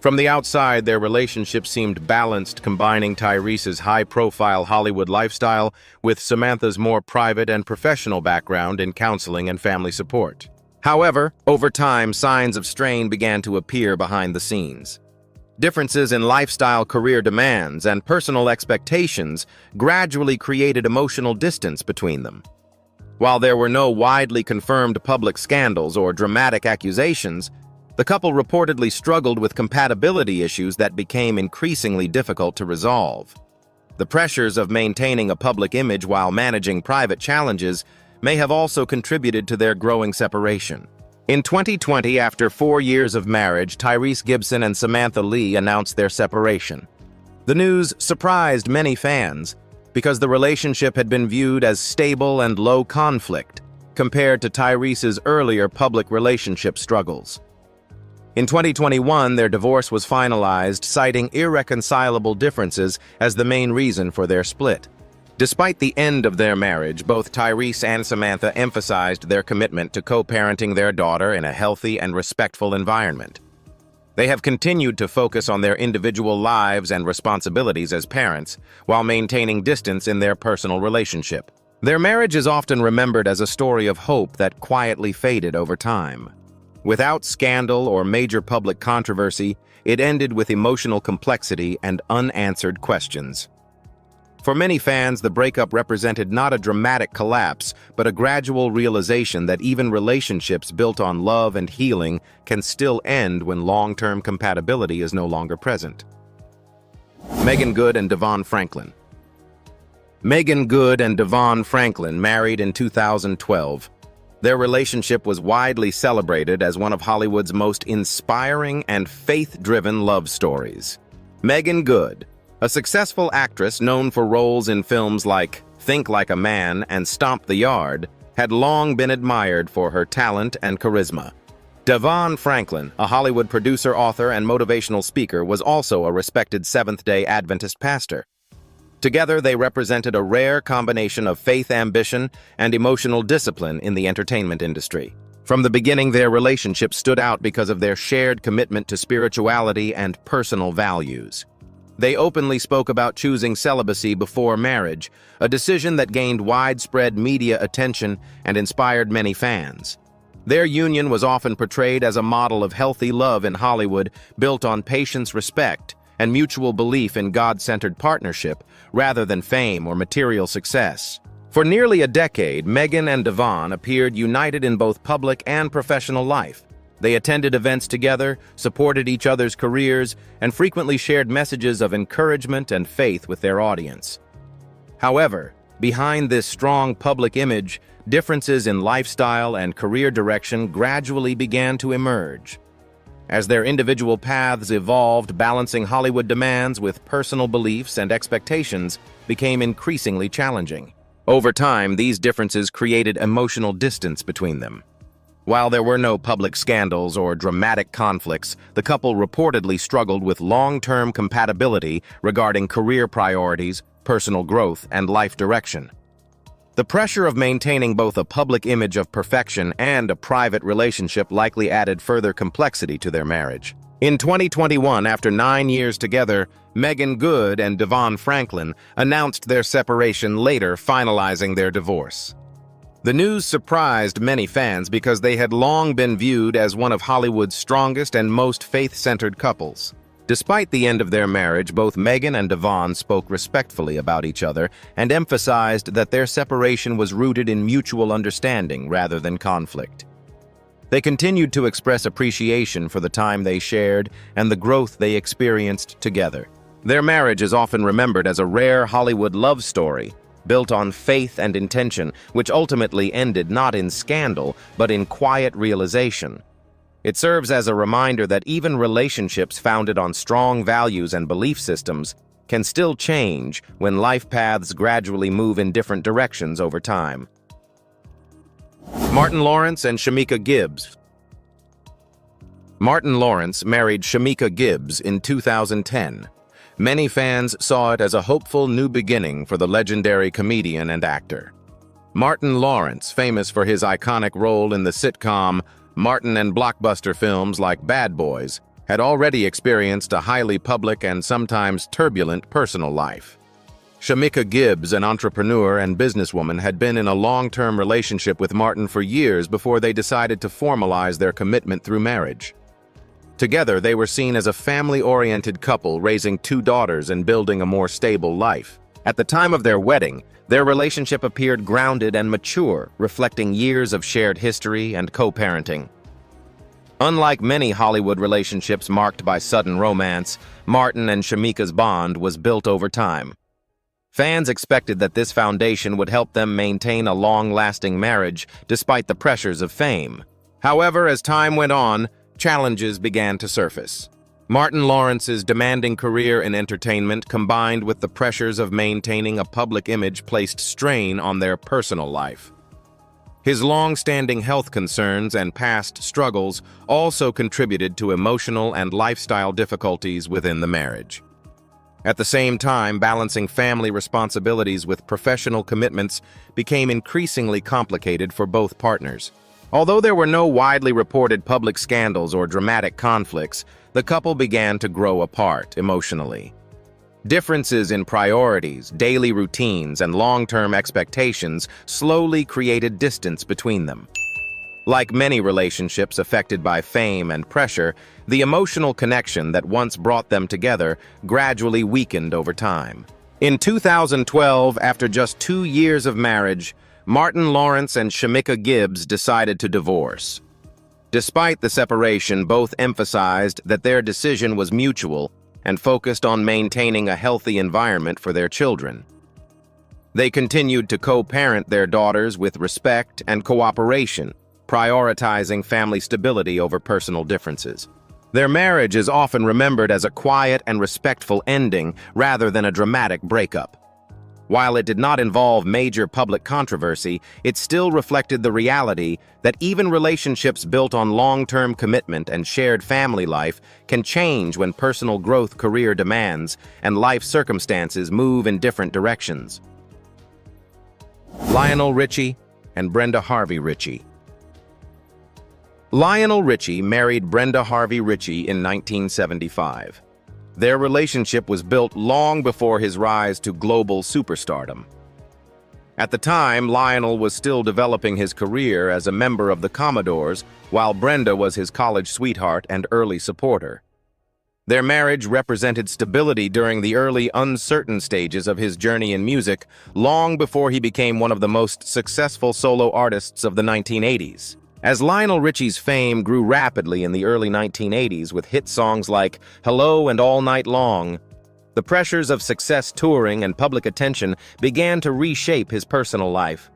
From the outside, their relationship seemed balanced, combining Tyrese's high-profile Hollywood lifestyle with Samantha's more private and professional background in counseling and family support. However, over time, signs of strain began to appear behind the scenes. Differences in lifestyle, career demands, and personal expectations gradually created emotional distance between them. While there were no widely confirmed public scandals or dramatic accusations, The couple reportedly struggled with compatibility issues that became increasingly difficult to resolve. The pressures of maintaining a public image while managing private challenges may have also contributed to their growing separation. In 2020, after 4 years of marriage, Tyrese Gibson and Samantha Lee announced their separation. The news surprised many fans because the relationship had been viewed as stable and low conflict compared to Tyrese's earlier public relationship struggles. In 2021, their divorce was finalized, citing irreconcilable differences as the main reason for their split. Despite the end of their marriage, both Tyrese and Samantha emphasized their commitment to co-parenting their daughter in a healthy and respectful environment. They have continued to focus on their individual lives and responsibilities as parents, while maintaining distance in their personal relationship. Their marriage is often remembered as a story of hope that quietly faded over time. Without scandal or major public controversy, it ended with emotional complexity and unanswered questions. For many fans, the breakup represented not a dramatic collapse, but a gradual realization that even relationships built on love and healing can still end when long-term compatibility is no longer present. Meagan Good and Devon Franklin. Meagan Good and Devon Franklin married in 2012. Their relationship was widely celebrated as one of Hollywood's most inspiring and faith-driven love stories. Meagan Good, a successful actress known for roles in films like Think Like a Man and Stomp the Yard, had long been admired for her talent and charisma. Devon Franklin, a Hollywood producer, author, and motivational speaker, was also a respected Seventh-day Adventist pastor. Together, they represented a rare combination of faith ambition and emotional discipline in the entertainment industry. From the beginning, their relationship stood out because of their shared commitment to spirituality and personal values. They openly spoke about choosing celibacy before marriage, a decision that gained widespread media attention and inspired many fans. Their union was often portrayed as a model of healthy love in Hollywood, built on patience, respect, and mutual belief in God-centered partnership, rather than fame or material success. For nearly a decade, Meagan and Devon appeared united in both public and professional life. They attended events together, supported each other's careers, and frequently shared messages of encouragement and faith with their audience. However, behind this strong public image, differences in lifestyle and career direction gradually began to emerge. As their individual paths evolved, balancing Hollywood demands with personal beliefs and expectations became increasingly challenging. Over time, these differences created emotional distance between them. While there were no public scandals or dramatic conflicts, the couple reportedly struggled with long-term compatibility regarding career priorities, personal growth, and life direction. The pressure of maintaining both a public image of perfection and a private relationship likely added further complexity to their marriage. In 2021, after 9 years together, Meagan Good and Devon Franklin announced their separation, later finalizing their divorce. The news surprised many fans because they had long been viewed as one of Hollywood's strongest and most faith-centered couples. Despite the end of their marriage, both Meagan and Devon spoke respectfully about each other and emphasized that their separation was rooted in mutual understanding rather than conflict. They continued to express appreciation for the time they shared and the growth they experienced together. Their marriage is often remembered as a rare Hollywood love story, built on faith and intention, which ultimately ended not in scandal, but in quiet realization. It serves as a reminder that even relationships founded on strong values and belief systems can still change when life paths gradually move in different directions over time. Martin Lawrence and Shamika Gibbs. Martin Lawrence married Shamika Gibbs in 2010. Many fans saw it as a hopeful new beginning for the legendary comedian and actor. Martin Lawrence, famous for his iconic role in the sitcom Martin and blockbuster films like Bad Boys, had already experienced a highly public and sometimes turbulent personal life. Shamika Gibbs, an entrepreneur and businesswoman, had been in a long-term relationship with Martin for years before they decided to formalize their commitment through marriage. Together, they were seen as a family-oriented couple raising 2 daughters and building a more stable life. At the time of their wedding, their relationship appeared grounded and mature, reflecting years of shared history and co-parenting. Unlike many Hollywood relationships marked by sudden romance, Martin and Shamika's bond was built over time. Fans expected that this foundation would help them maintain a long-lasting marriage despite the pressures of fame. However, as time went on, challenges began to surface. Martin Lawrence's demanding career in entertainment combined with the pressures of maintaining a public image placed strain on their personal life. His long-standing health concerns and past struggles also contributed to emotional and lifestyle difficulties within the marriage. At the same time, balancing family responsibilities with professional commitments became increasingly complicated for both partners. Although there were no widely reported public scandals or dramatic conflicts, the couple began to grow apart emotionally. Differences in priorities, daily routines, and long-term expectations slowly created distance between them. Like many relationships affected by fame and pressure, the emotional connection that once brought them together gradually weakened over time. In 2012, after just 2 years of marriage, Martin Lawrence and Shamika Gibbs decided to divorce. Despite the separation, both emphasized that their decision was mutual and focused on maintaining a healthy environment for their children. They continued to co-parent their daughters with respect and cooperation, prioritizing family stability over personal differences. Their marriage is often remembered as a quiet and respectful ending rather than a dramatic breakup. While it did not involve major public controversy, it still reflected the reality that even relationships built on long-term commitment and shared family life can change when personal growth, career demands, and life circumstances move in different directions. Lionel Richie and Brenda Harvey Richie. Lionel Richie married Brenda Harvey Richie in 1975. Their relationship was built long before his rise to global superstardom. At the time, Lionel was still developing his career as a member of the Commodores, while Brenda was his college sweetheart and early supporter. Their marriage represented stability during the early, uncertain stages of his journey in music, long before he became one of the most successful solo artists of the 1980s. As Lionel Richie's fame grew rapidly in the early 1980s with hit songs like Hello and All Night Long, the pressures of success touring and public attention began to reshape his personal life.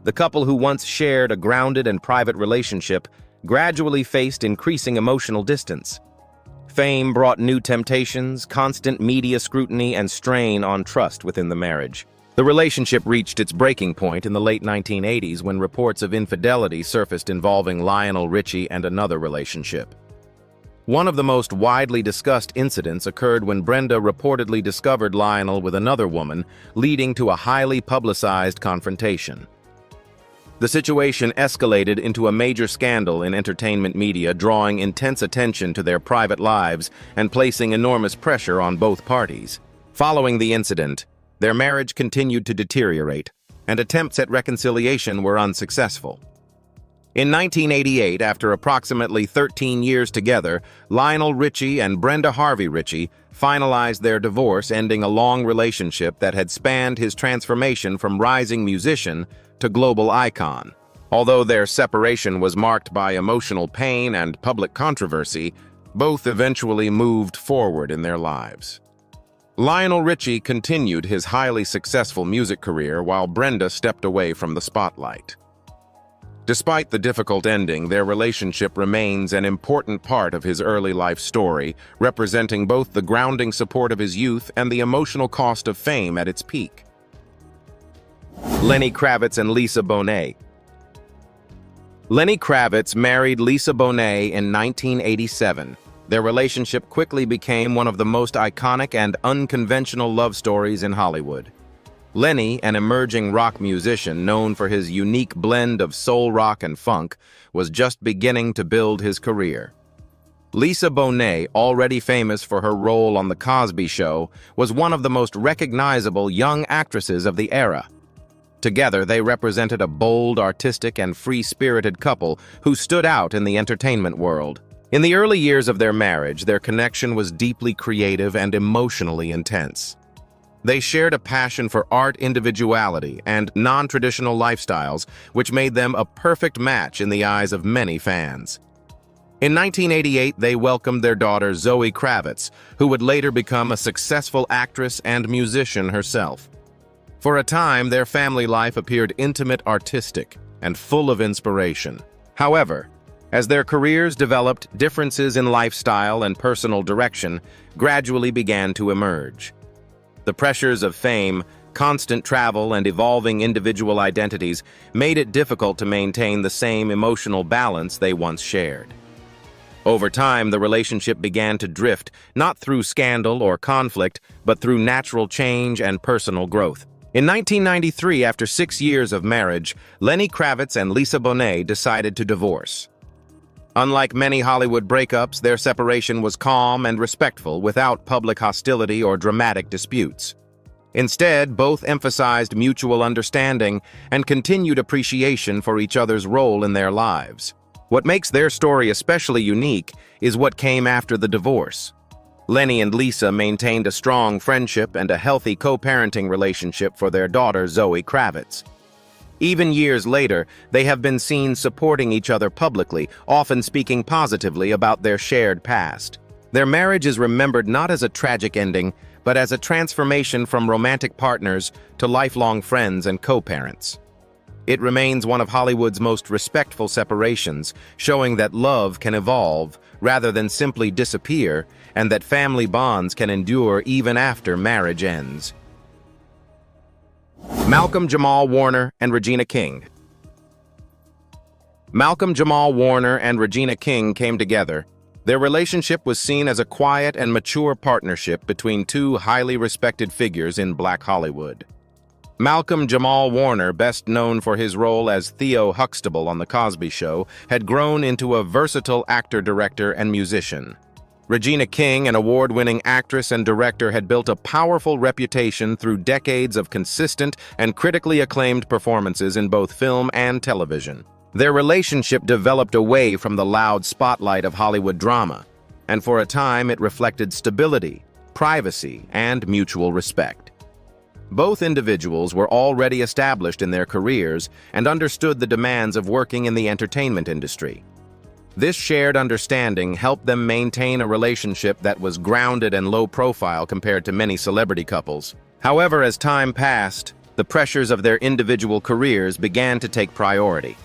The couple who once shared a grounded and private relationship gradually faced increasing emotional distance. Fame brought new temptations, constant media scrutiny, and strain on trust within the marriage. The relationship reached its breaking point in the late 1980s when reports of infidelity surfaced involving Lionel Richie and another relationship. One of the most widely discussed incidents occurred when Brenda reportedly discovered Lionel with another woman, leading to a highly publicized confrontation. The situation escalated into a major scandal in entertainment media, drawing intense attention to their private lives and placing enormous pressure on both parties. Following the incident, their marriage continued to deteriorate, and attempts at reconciliation were unsuccessful. In 1988, after approximately 13 years together, Lionel Richie and Brenda Harvey Richie finalized their divorce, ending a long relationship that had spanned his transformation from rising musician to global icon. Although their separation was marked by emotional pain and public controversy, both eventually moved forward in their lives. Lionel Richie continued his highly successful music career while Brenda stepped away from the spotlight. Despite the difficult ending, their relationship remains an important part of his early life story, representing both the grounding support of his youth and the emotional cost of fame at its peak. Lenny Kravitz and Lisa Bonet. Lenny Kravitz married Lisa Bonet in 1987. Their relationship quickly became one of the most iconic and unconventional love stories in Hollywood. Lenny, an emerging rock musician known for his unique blend of soul rock and funk, was just beginning to build his career. Lisa Bonet, already famous for her role on The Cosby Show, was one of the most recognizable young actresses of the era. Together, they represented a bold, artistic, and free-spirited couple who stood out in the entertainment world. In the early years of their marriage, their connection was deeply creative and emotionally intense. They shared a passion for art, individuality, and non-traditional lifestyles, which made them a perfect match in the eyes of many fans. In 1988, they welcomed their daughter Zoe Kravitz, who would later become a successful actress and musician herself. For a time, their family life appeared intimate, artistic, and full of inspiration. However, as their careers developed, differences in lifestyle and personal direction gradually began to emerge. The pressures of fame, constant travel, and evolving individual identities made it difficult to maintain the same emotional balance they once shared. Over time, the relationship began to drift, not through scandal or conflict, but through natural change and personal growth. In 1993, after 6 years of marriage, Lenny Kravitz and Lisa Bonet decided to divorce. Unlike many Hollywood breakups, their separation was calm and respectful, without public hostility or dramatic disputes. Instead, both emphasized mutual understanding and continued appreciation for each other's role in their lives. What makes their story especially unique is what came after the divorce. Lenny and Lisa maintained a strong friendship and a healthy co-parenting relationship for their daughter Zoe Kravitz. Even years later, they have been seen supporting each other publicly, often speaking positively about their shared past. Their marriage is remembered not as a tragic ending, but as a transformation from romantic partners to lifelong friends and co-parents. It remains one of Hollywood's most respectful separations, showing that love can evolve rather than simply disappear, and that family bonds can endure even after marriage ends. Malcolm-Jamal Warner and Regina King. Malcolm-Jamal Warner and Regina King came together. Their relationship was seen as a quiet and mature partnership between two highly respected figures in Black Hollywood. Malcolm-Jamal Warner, best known for his role as Theo Huxtable on The Cosby Show, had grown into a versatile actor, director, and musician. Regina King, an award-winning actress and director, had built a powerful reputation through decades of consistent and critically acclaimed performances in both film and television. Their relationship developed away from the loud spotlight of Hollywood drama, and for a time it reflected stability, privacy, and mutual respect. Both individuals were already established in their careers and understood the demands of working in the entertainment industry. This shared understanding helped them maintain a relationship that was grounded and low-profile compared to many celebrity couples. However, as time passed, the pressures of their individual careers began to take priority.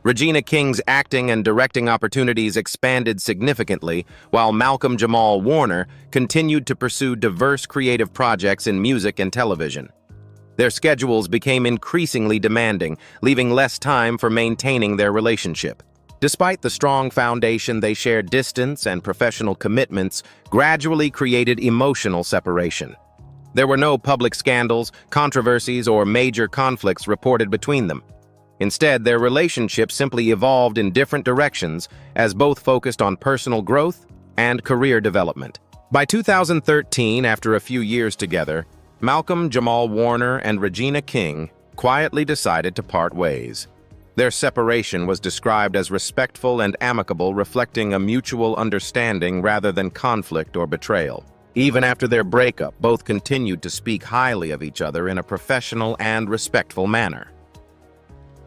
Regina King's acting and directing opportunities expanded significantly, while Malcolm-Jamal Warner continued to pursue diverse creative projects in music and television. Their schedules became increasingly demanding, leaving less time for maintaining their relationship. Despite the strong foundation they shared, distance and professional commitments gradually created emotional separation. There were no public scandals, controversies, or major conflicts reported between them. Instead, their relationship simply evolved in different directions as both focused on personal growth and career development. By 2013, after a few years together, Malcolm-Jamal Warner and Regina King quietly decided to part ways. Their separation was described as respectful and amicable, reflecting a mutual understanding rather than conflict or betrayal. Even after their breakup, both continued to speak highly of each other in a professional and respectful manner.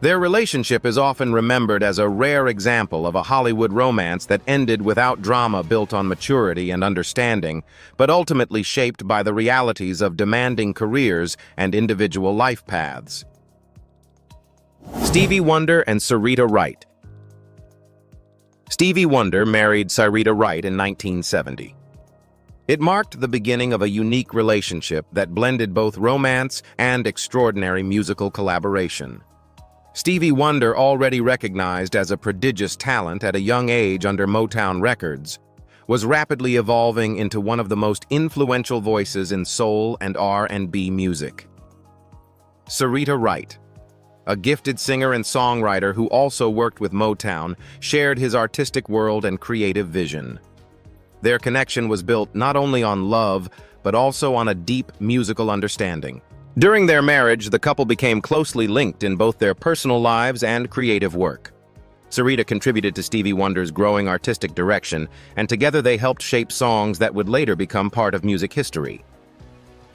Their relationship is often remembered as a rare example of a Hollywood romance that ended without drama, built on maturity and understanding, but ultimately shaped by the realities of demanding careers and individual life paths. Stevie Wonder and Syreeta Wright. Stevie Wonder married Syreeta Wright in 1970. It marked the beginning of a unique relationship that blended both romance and extraordinary musical collaboration. Stevie Wonder, already recognized as a prodigious talent at a young age under Motown Records, was rapidly evolving into one of the most influential voices in soul and R&B music. Syreeta Wright, a gifted singer and songwriter who also worked with Motown, shared his artistic world and creative vision. Their connection was built not only on love, but also on a deep musical understanding. During their marriage, the couple became closely linked in both their personal lives and creative work. Syreeta contributed to Stevie Wonder's growing artistic direction, and together they helped shape songs that would later become part of music history.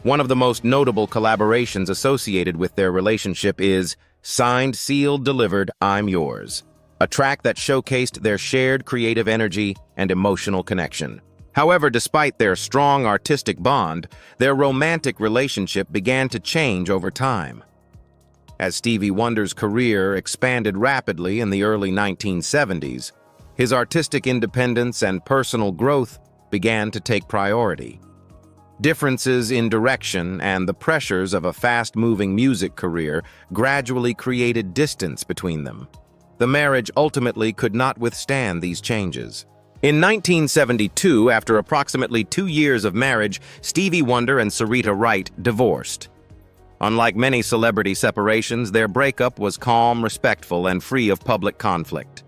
One of the most notable collaborations associated with their relationship is Signed, Sealed, Delivered, I'm Yours. a track that showcased their shared creative energy and emotional connection. However, despite their strong artistic bond, their romantic relationship began to change over time. As Stevie Wonder's career expanded rapidly in the early 1970s, his artistic independence and personal growth began to take priority. Differences in direction and the pressures of a fast-moving music career gradually created distance between them. The marriage ultimately could not withstand these changes. In 1972, after approximately 2 years of marriage, Stevie Wonder and Sarita Wright divorced. Unlike many celebrity separations, their breakup was calm, respectful, and free of public conflict.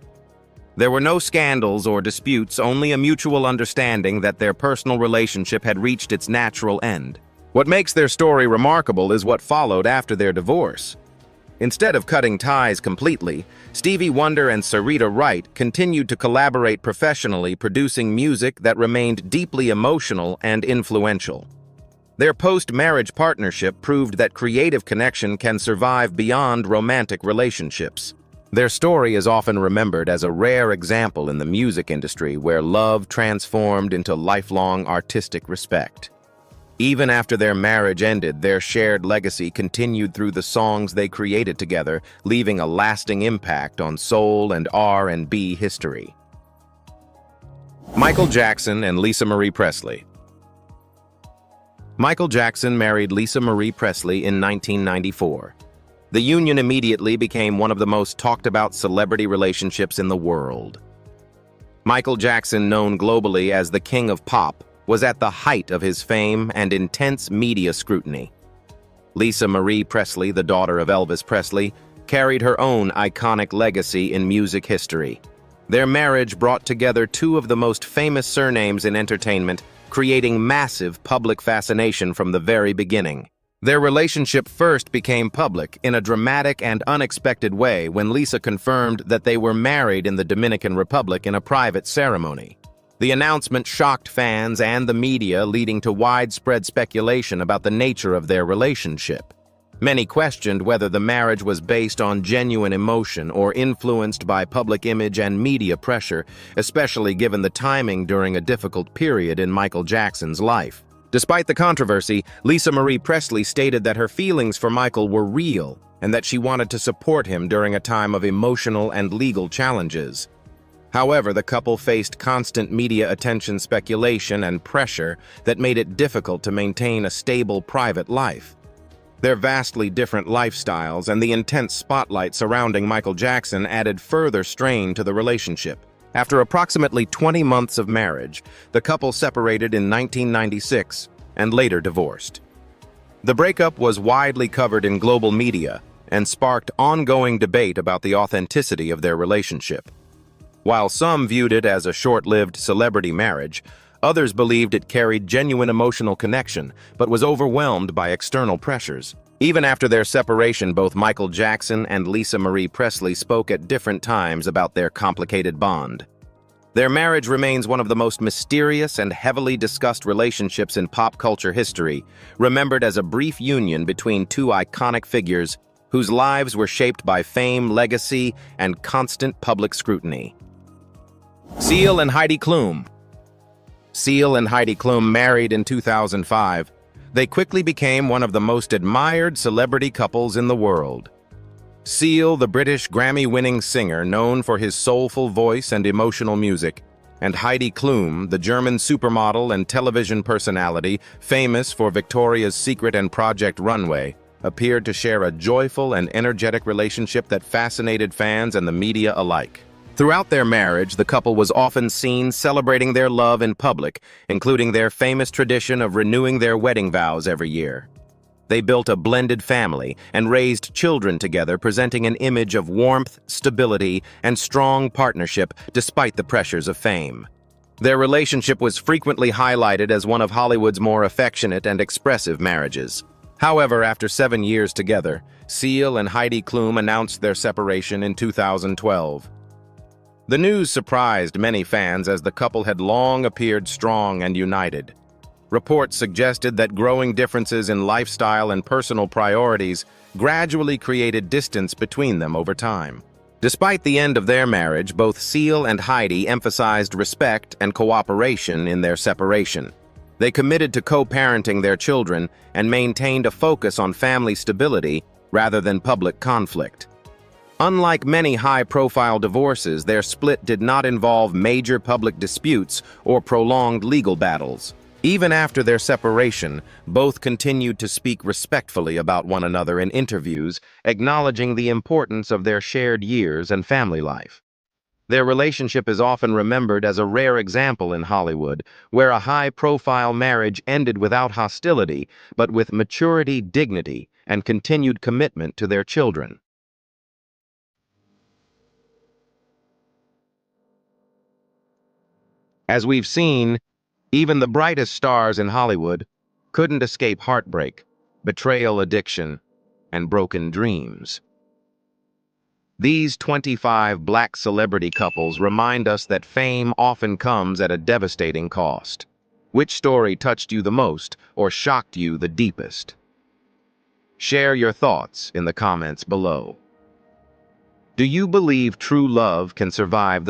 There were no scandals or disputes, only a mutual understanding that their personal relationship had reached its natural end. What makes their story remarkable is what followed after their divorce. Instead of cutting ties completely, Stevie Wonder and Sarita Wright continued to collaborate professionally, producing music that remained deeply emotional and influential. Their post-marriage partnership proved that creative connection can survive beyond romantic relationships. Their story is often remembered as a rare example in the music industry where love transformed into lifelong artistic respect. Even after their marriage ended, their shared legacy continued through the songs they created together, leaving a lasting impact on soul and R&B history. Michael Jackson and Lisa Marie Presley. Michael Jackson married Lisa Marie Presley in 1994. The union immediately became one of the most talked-about celebrity relationships in the world. Michael Jackson, known globally as the King of Pop, was at the height of his fame and intense media scrutiny. Lisa Marie Presley, the daughter of Elvis Presley, carried her own iconic legacy in music history. Their marriage brought together two of the most famous surnames in entertainment, creating massive public fascination from the very beginning. Their relationship first became public in a dramatic and unexpected way when Lisa confirmed that they were married in the Dominican Republic in a private ceremony. The announcement shocked fans and the media, leading to widespread speculation about the nature of their relationship. Many questioned whether the marriage was based on genuine emotion or influenced by public image and media pressure, especially given the timing during a difficult period in Michael Jackson's life. Despite the controversy, Lisa Marie Presley stated that her feelings for Michael were real and that she wanted to support him during a time of emotional and legal challenges. However, the couple faced constant media attention, speculation, and pressure that made it difficult to maintain a stable private life. Their vastly different lifestyles and the intense spotlight surrounding Michael Jackson added further strain to the relationship. After approximately 20 months of marriage, the couple separated in 1996 and later divorced. The breakup was widely covered in global media and sparked ongoing debate about the authenticity of their relationship. While some viewed it as a short-lived celebrity marriage, others believed it carried genuine emotional connection but was overwhelmed by external pressures. Even after their separation, both Michael Jackson and Lisa Marie Presley spoke at different times about their complicated bond. Their marriage remains one of the most mysterious and heavily discussed relationships in pop culture history, remembered as a brief union between two iconic figures whose lives were shaped by fame, legacy, and constant public scrutiny. Seal and Heidi Klum. Seal and Heidi Klum married in 2005. They quickly became one of the most admired celebrity couples in the world. Seal, the British Grammy-winning singer known for his soulful voice and emotional music, and Heidi Klum, the German supermodel and television personality famous for Victoria's Secret and Project Runway, appeared to share a joyful and energetic relationship that fascinated fans and the media alike. Throughout their marriage, the couple was often seen celebrating their love in public, including their famous tradition of renewing their wedding vows every year. They built a blended family and raised children together, presenting an image of warmth, stability, and strong partnership despite the pressures of fame. Their relationship was frequently highlighted as one of Hollywood's more affectionate and expressive marriages. However, after 7 years together, Seal and Heidi Klum announced their separation in 2012. The news surprised many fans as the couple had long appeared strong and united. Reports suggested that growing differences in lifestyle and personal priorities gradually created distance between them over time. Despite the end of their marriage, both Seal and Heidi emphasized respect and cooperation in their separation. They committed to co-parenting their children and maintained a focus on family stability rather than public conflict. Unlike many high-profile divorces, their split did not involve major public disputes or prolonged legal battles. Even after their separation, both continued to speak respectfully about one another in interviews, acknowledging the importance of their shared years and family life. Their relationship is often remembered as a rare example in Hollywood, where a high-profile marriage ended without hostility, but with maturity, dignity, and continued commitment to their children. As we've seen, even the brightest stars in Hollywood couldn't escape heartbreak, betrayal, addiction, and broken dreams. These 25 black celebrity couples remind us that fame often comes at a devastating cost. Which story touched you the most or shocked you the deepest? Share your thoughts in the comments below. Do you believe true love can survive the